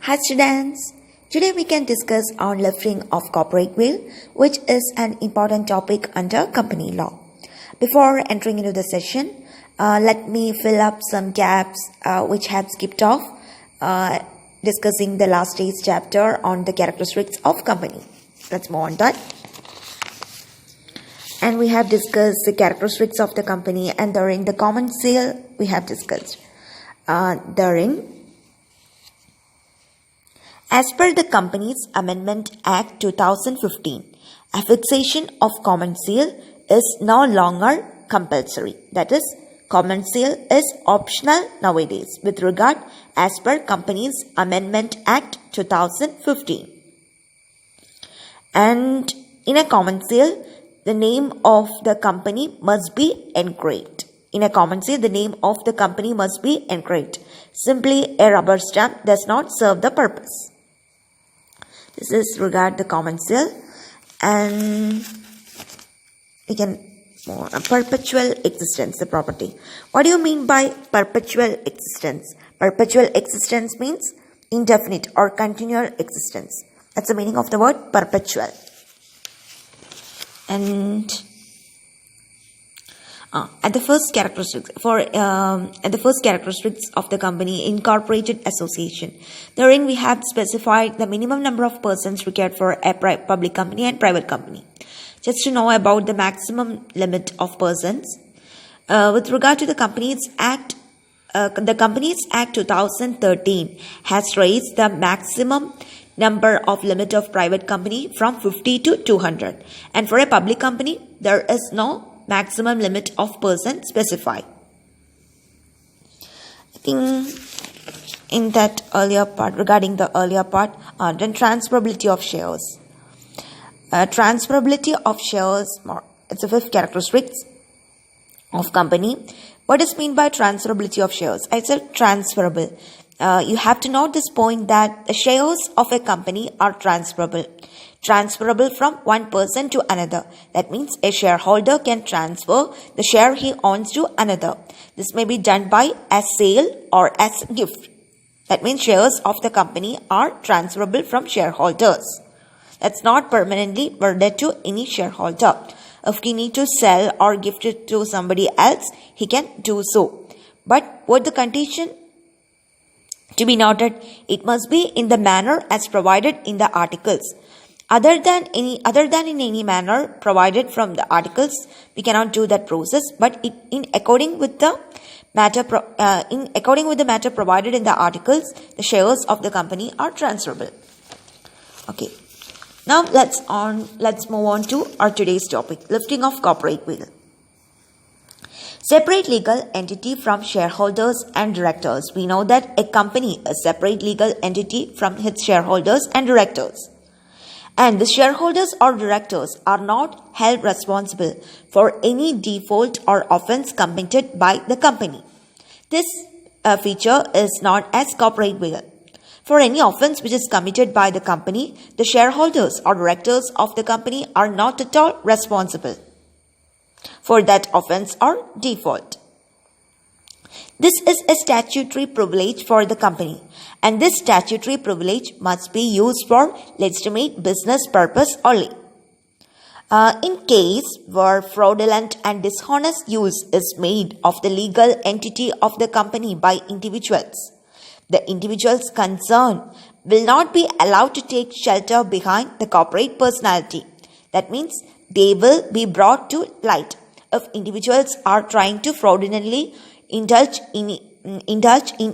Hi students, today we can discuss on lifting of corporate veil, which is an important topic under company law. Before entering into the session, let me fill up some gaps which have skipped off discussing the last day's chapter on the characteristics of company. Let's move on that. And we have discussed the characteristics of the company, and during the common sale we have discussed. As per the Companies Amendment Act 2015, affixation of common seal is no longer compulsory. That is, common seal is optional nowadays with regard as per Companies Amendment Act 2015. And in a common seal, the name of the company must be engraved. In a common seal, the name of the company must be engraved. Simply a rubber stamp does not serve the purpose. This is regard the common seal, and we can move on. Perpetual existence, the property. What do you mean by perpetual existence? Perpetual existence means indefinite or continual existence. That's the meaning of the word perpetual. And at the first characteristics of the company incorporated association, therein we have specified the minimum number of persons required for a public company and private company. Just to know about the maximum limit of persons, with regard to the Companies Act, the Companies Act 2013 has raised the maximum number of limit of private company from 50 to 200, and for a public company there is no maximum limit of person specified. I think in that earlier part, regarding the earlier part, then transferability of shares. Transferability of shares, it's the fifth characteristic of company. What is meant by transferability of shares? I said transferable. You have to note this point that the shares of a company are transferable from one person to another. That means a shareholder can transfer the share he owns to another. This may be done by a sale or as a gift. That means shares of the company are transferable from shareholders. That's not permanently wedded to any shareholder. If he need to sell or gift it to somebody else, he can do so. But what the condition to be noted, it must be in the manner as provided in the articles. Other than in any manner provided from the articles, we cannot do that process. But in according with the matter provided in the articles, the shares of the company are transferable. Okay. Now let's move on to our today's topic: lifting of corporate veil. Separate legal entity from shareholders and directors. We know that a company is a separate legal entity from its shareholders and directors. And the shareholders or directors are not held responsible for any default or offense committed by the company. This feature is known as corporate veil. For any offense which is committed by the company, the shareholders or directors of the company are not at all responsible for that offense or default. This is a statutory privilege for the company, and this statutory privilege must be used for legitimate business purpose only. In case where fraudulent and dishonest use is made of the legal entity of the company by individuals, the individuals concerned will not be allowed to take shelter behind the corporate personality. That means they will be brought to light. If individuals are trying to fraudulently indulge in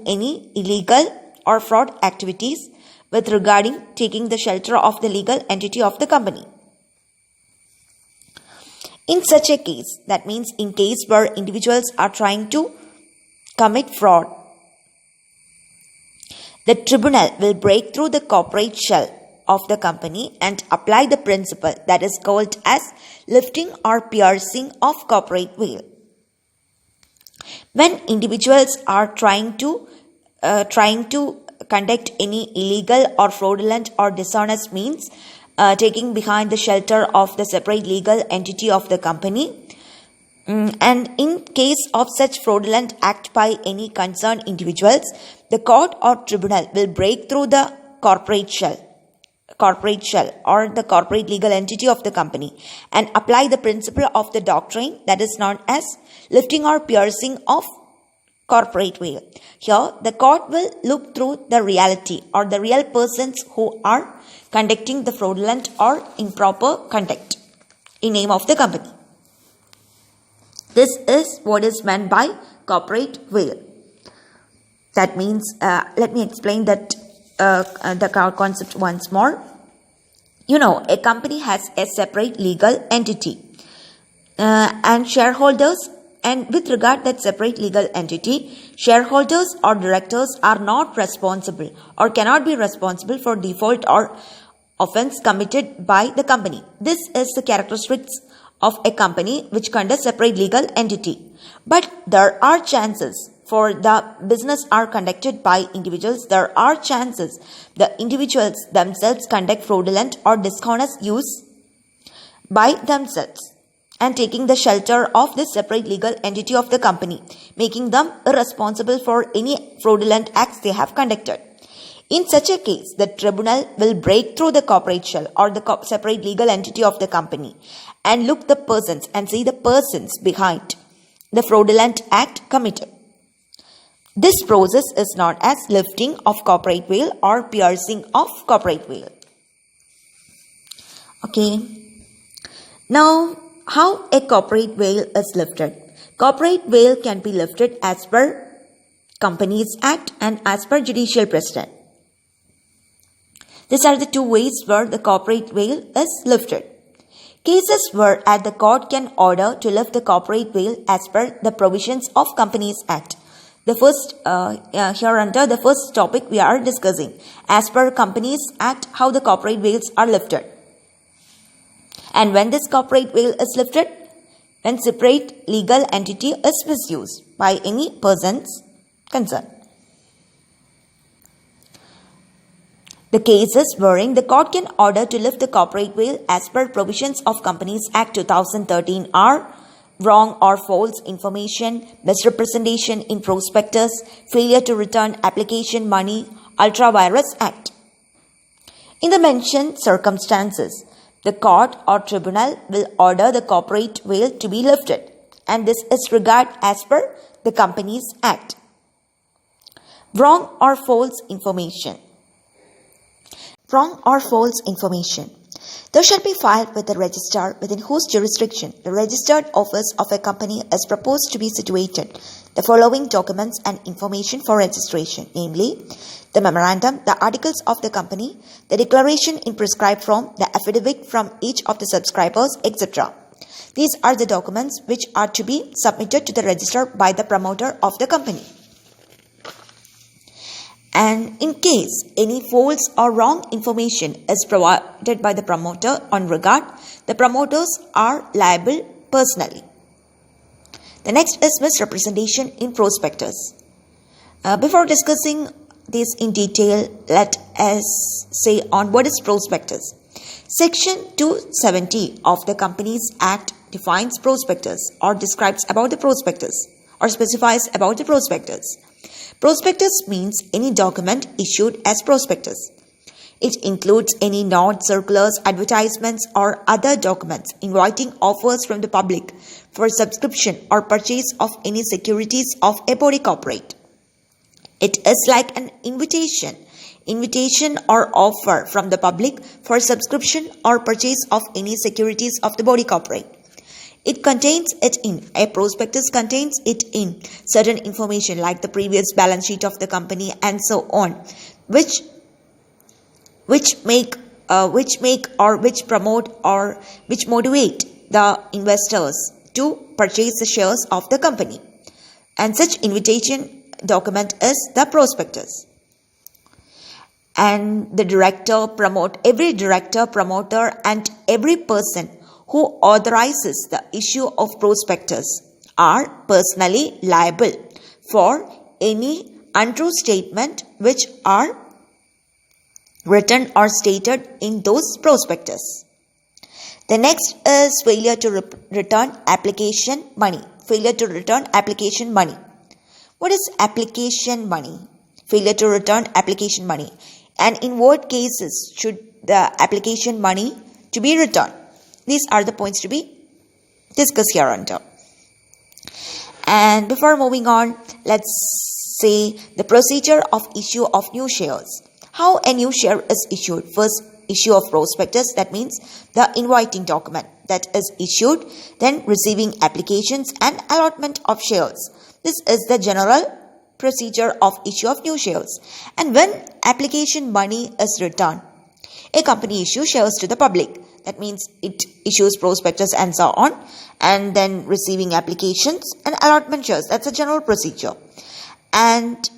any illegal or fraud activities with regarding taking the shelter of the legal entity of the company. In such a case, that means in case where individuals are trying to commit fraud, the tribunal will break through the corporate shell of the company and apply the principle that is called as lifting or piercing of corporate veil. When individuals are trying to conduct any illegal or fraudulent or dishonest means, taking behind the shelter of the separate legal entity of the company, And in case of such fraudulent act by any concerned individuals, the court or tribunal will break through the corporate shell or the corporate legal entity of the company and apply the principle of the doctrine that is known as lifting or piercing of corporate veil. Here, the court will look through the reality or the real persons who are conducting the fraudulent or improper conduct in name of the company. This is what is meant by corporate veil. That means, let me explain that the concept once more. A company has a separate legal entity and shareholders, and with regard that separate legal entity, shareholders or directors are not responsible or cannot be responsible for default or offense committed by the company. This is the characteristics of a company which conducts separate legal entity. But there are chances for the business are conducted by individuals. There are chances the individuals themselves conduct fraudulent or dishonest use by themselves and taking the shelter of this separate legal entity of the company, making them irresponsible for any fraudulent acts they have conducted. In such a case, the tribunal will break through the corporate shell or the separate legal entity of the company and look the persons and see the persons behind the fraudulent act committed. This process is known as lifting of corporate veil or piercing of corporate veil. Okay. Now, how a corporate veil is lifted? Corporate veil can be lifted as per Companies Act and as per judicial precedent. These are the two ways where the corporate veil is lifted. Cases where the court can order to lift the corporate veil as per the provisions of Companies Act. The first, here under the first topic we are discussing, as per Companies Act, how the corporate veils are lifted. And when this corporate veil is lifted, when separate legal entity is misused by any persons concerned. The cases wherein the court can order to lift the corporate veil as per provisions of Companies Act 2013 are wrong or false information, misrepresentation in prospectus, failure to return application money, Ultra Vires Act. In the mentioned circumstances, the court or tribunal will order the corporate veil to be lifted, and this is regarded as per the Companies Act. Wrong or false information. Wrong or false information. There shall be filed with the registrar within whose jurisdiction the registered office of a company is proposed to be situated the following documents and information for registration, namely the memorandum, the articles of the company, the declaration in prescribed form, the affidavit from each of the subscribers, etc. These are the documents which are to be submitted to the registrar by the promoter of the company. And in case any false or wrong information is provided by the promoter on regard, the promoters are liable personally. The next is misrepresentation in prospectus. Before discussing this in detail, let us say on what is prospectus. Section 270 of the Companies Act defines prospectus or describes about the prospectus or specifies about the prospectus. Prospectus means any document issued as prospectus. It includes any notes, circulars, advertisements, or other documents inviting offers from the public for subscription or purchase of any securities of a body corporate. It is like an invitation or offer from the public for subscription or purchase of any securities of the body corporate. A prospectus contains it in certain information like the previous balance sheet of the company and so on, which motivate the investors to purchase the shares of the company. And such invitation document is the prospectus. And every director, promoter, and every person who authorizes the issue of prospectus are personally liable for any untrue statement which are written or stated in those prospectus. The next is failure to return application money. Failure to return application money. What is application money? Failure to return application money. And in what cases should the application money to be returned? These are the points to be discussed here under. And before moving on, let's say the procedure of issue of new shares. How a new share is issued? First, issue of prospectus, that means the inviting document that is issued, then receiving applications and allotment of shares. This is the general procedure of issue of new shares. And when application money is returned, a company issues shares to the public. That means it issues prospectus and so on, and then receiving applications and allotment shares. That's a general procedure. And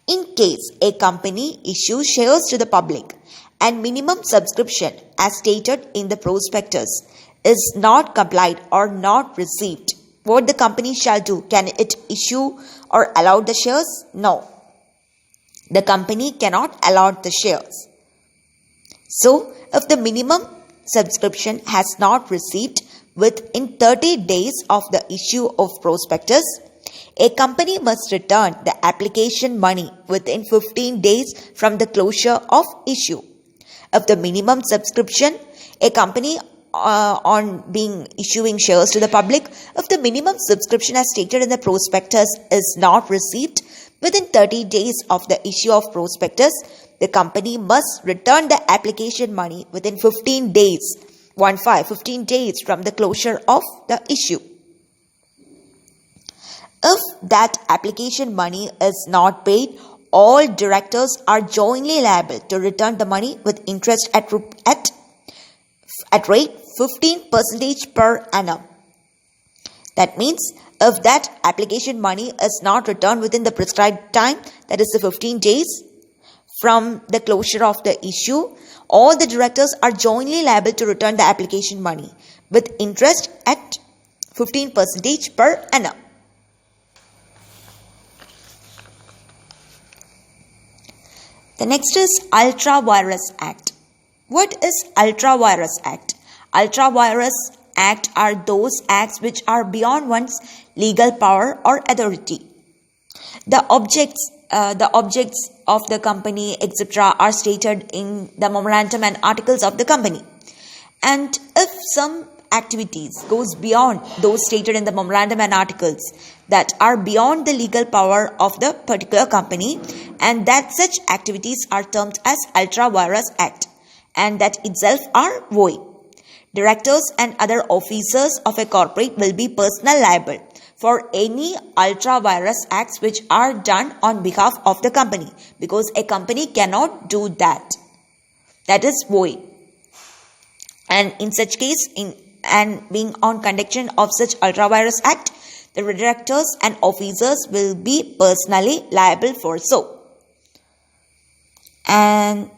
in case a company issues shares to the public and minimum subscription as stated in the prospectus is not complied or not received, what the company shall do? Can it issue or allot the shares? No. The company cannot allot the shares. So, if the minimum subscription has not received within 30 days of the issue of prospectus, a company must return the application money within 15 days from the closure of issue. If the minimum subscription, a company on being issuing shares to the public, if the minimum subscription as stated in the prospectus is not received within 30 days of the issue of prospectus, the company must return the application money within 15 days, 15 days from the closure of the issue. If that application money is not paid, all directors are jointly liable to return the money with interest at rate 15% per annum. That means if that application money is not returned within the prescribed time, that is the 15 days from the closure of the issue, all the directors are jointly liable to return the application money with interest at 15% per annum. The next is Ultra Vires Act. What is Ultra Vires Act? Ultra Vires Act are those acts which are beyond one's legal power or authority. The objects of the company, etc., are stated in the memorandum and articles of the company. And if some activities goes beyond those stated in the memorandum and articles that are beyond the legal power of the particular company, and that such activities are termed as Ultra Vires Act, and that itself are void. Directors and other officers of a corporate will be personally liable for any Ultra Vires acts which are done on behalf of the company, because a company cannot do that. That is void. And in such case, being on conduction of such Ultra Vires Act, the directors and officers will be personally liable for so. And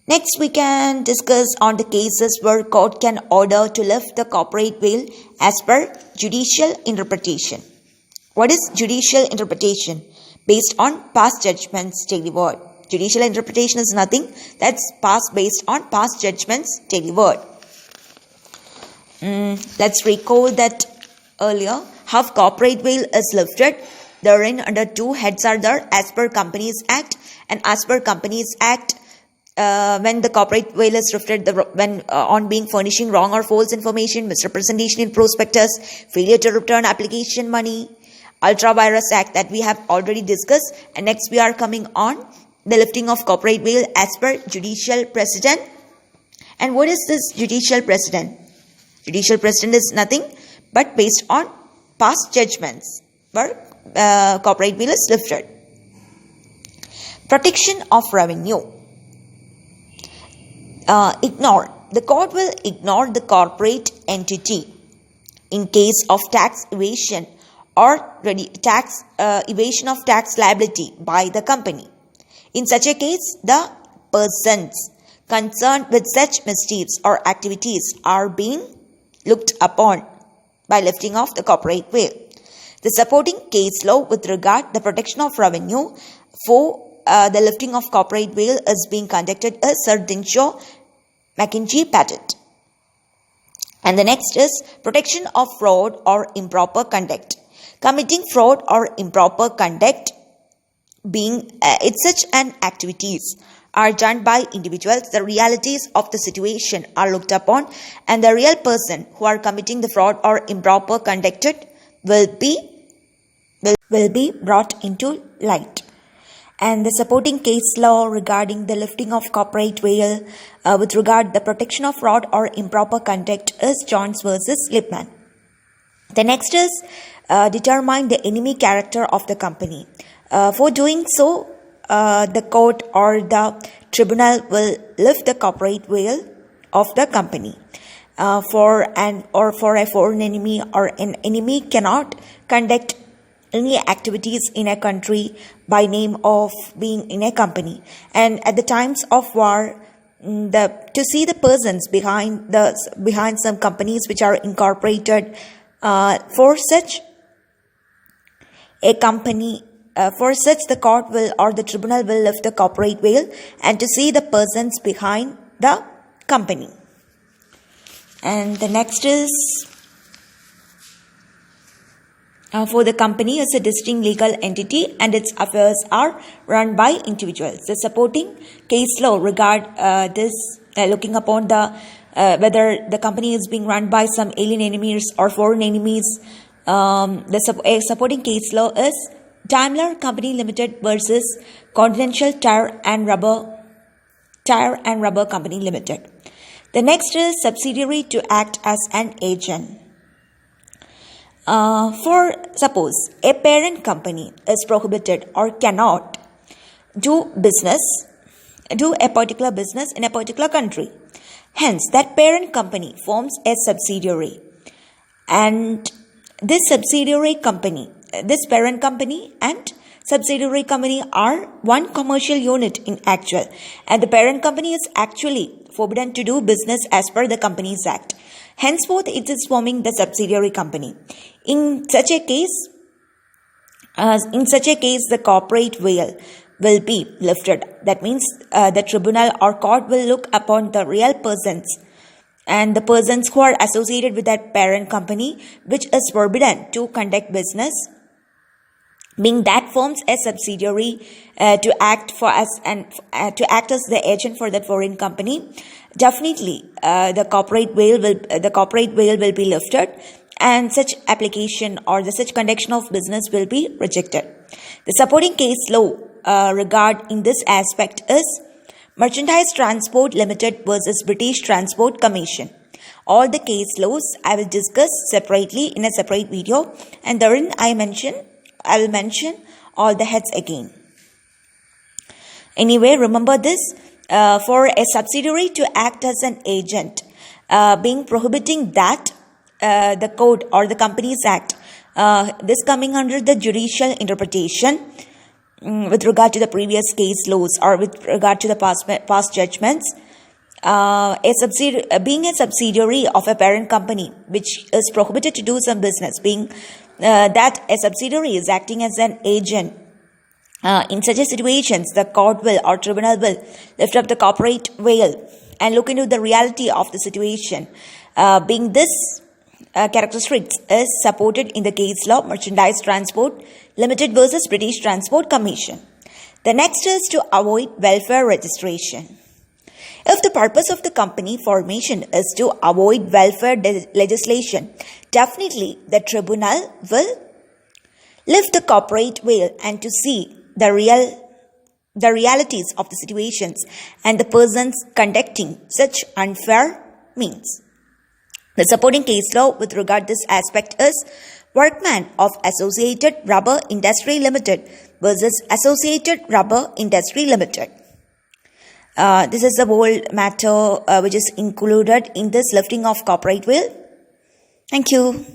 next we can discuss on the cases where court can order to lift the corporate veil as per judicial interpretation. What is judicial interpretation? Based on past judgments delivered. Judicial interpretation is nothing that's based on past judgments delivered. Let's recall that earlier how corporate veil is lifted. Therein under two heads are there as per Companies Act, and as per Companies Act, when the corporate veil is lifted, when on being furnishing wrong or false information, misrepresentation in prospectus, failure to return application money, Ultra Vires Act that we have already discussed. And next we are coming on the lifting of corporate veil as per judicial precedent. And what is this judicial precedent? Judicial precedent is nothing but based on past judgments where corporate veil is lifted. Protection of revenue. The court will ignore the corporate entity in case of tax evasion or evasion of tax liability by the company. In such a case, the persons concerned with such misdeeds or activities are being looked upon by lifting of the corporate veil. The supporting case law with regard the protection of revenue for the lifting of corporate veil is being conducted as Sir Dinshaw McKenzie patent. And the next is protection of fraud or improper conduct. Committing fraud or improper conduct being it's such an activities are done by individuals, the realities of the situation are looked upon, and the real person who are committing the fraud or improper conduct will be brought into light. And the supporting case law regarding the lifting of corporate veil with regard the protection of fraud or improper conduct is Jones versus Lipman. The next is determine the enemy character of the company. For doing so, the court or the tribunal will lift the corporate veil of the company. For a foreign enemy or an enemy cannot conduct any activities in a country by name of being in a company. And at the times of war, to see the persons behind some companies which are incorporated for such a company. For such, the court will or the tribunal will lift the corporate veil and to see the persons behind the company. And the next is for the company is a distinct legal entity and its affairs are run by individuals. The supporting case law regard this looking upon the whether the company is being run by some alien enemies or foreign enemies. A supporting case law is Daimler Company Limited versus Continental Tire and Rubber Company Limited. The next is subsidiary to act as an agent. For suppose a parent company is prohibited or cannot do a particular business in a particular country. Hence, that parent company forms a subsidiary, and this parent company and subsidiary company are one commercial unit in actual, and the parent company is actually forbidden to do business as per the Companies Act. Henceforth, it is forming the subsidiary company. In such a case, the corporate veil will be lifted. That means the tribunal or court will look upon the real persons and the persons who are associated with that parent company, which is forbidden to conduct business, being that forms a subsidiary to act as the agent for that foreign company. Definitely, the corporate veil will be lifted, and such application or such conduction of business will be rejected. The supporting case law regard in this aspect is Merchandise Transport Limited versus British Transport Commission. All the case laws I will discuss separately in a separate video, and therein I will mention all the heads again. Anyway, remember this, for a subsidiary to act as an agent, being prohibiting that the Code or the Companies Act, this coming under the judicial interpretation with regard to the previous case laws or with regard to the past judgments. Being a subsidiary of a parent company which is prohibited to do some business, being that a subsidiary is acting as an agent. In such a situations, the court will or tribunal will lift up the corporate veil and look into the reality of the situation. Being this characteristics is supported in the case law Merchandise Transport Limited versus British Transport Commission. The next is to avoid welfare registration. If the purpose of the company formation is to avoid welfare legislation, definitely the tribunal will lift the corporate veil and to see the realities of the situations and the persons conducting such unfair means. The supporting case law with regard to this aspect is Workman of Associated Rubber Industry Limited versus Associated Rubber Industry Limited. This is the whole matter which is included in this lifting of corporate veil. Thank you.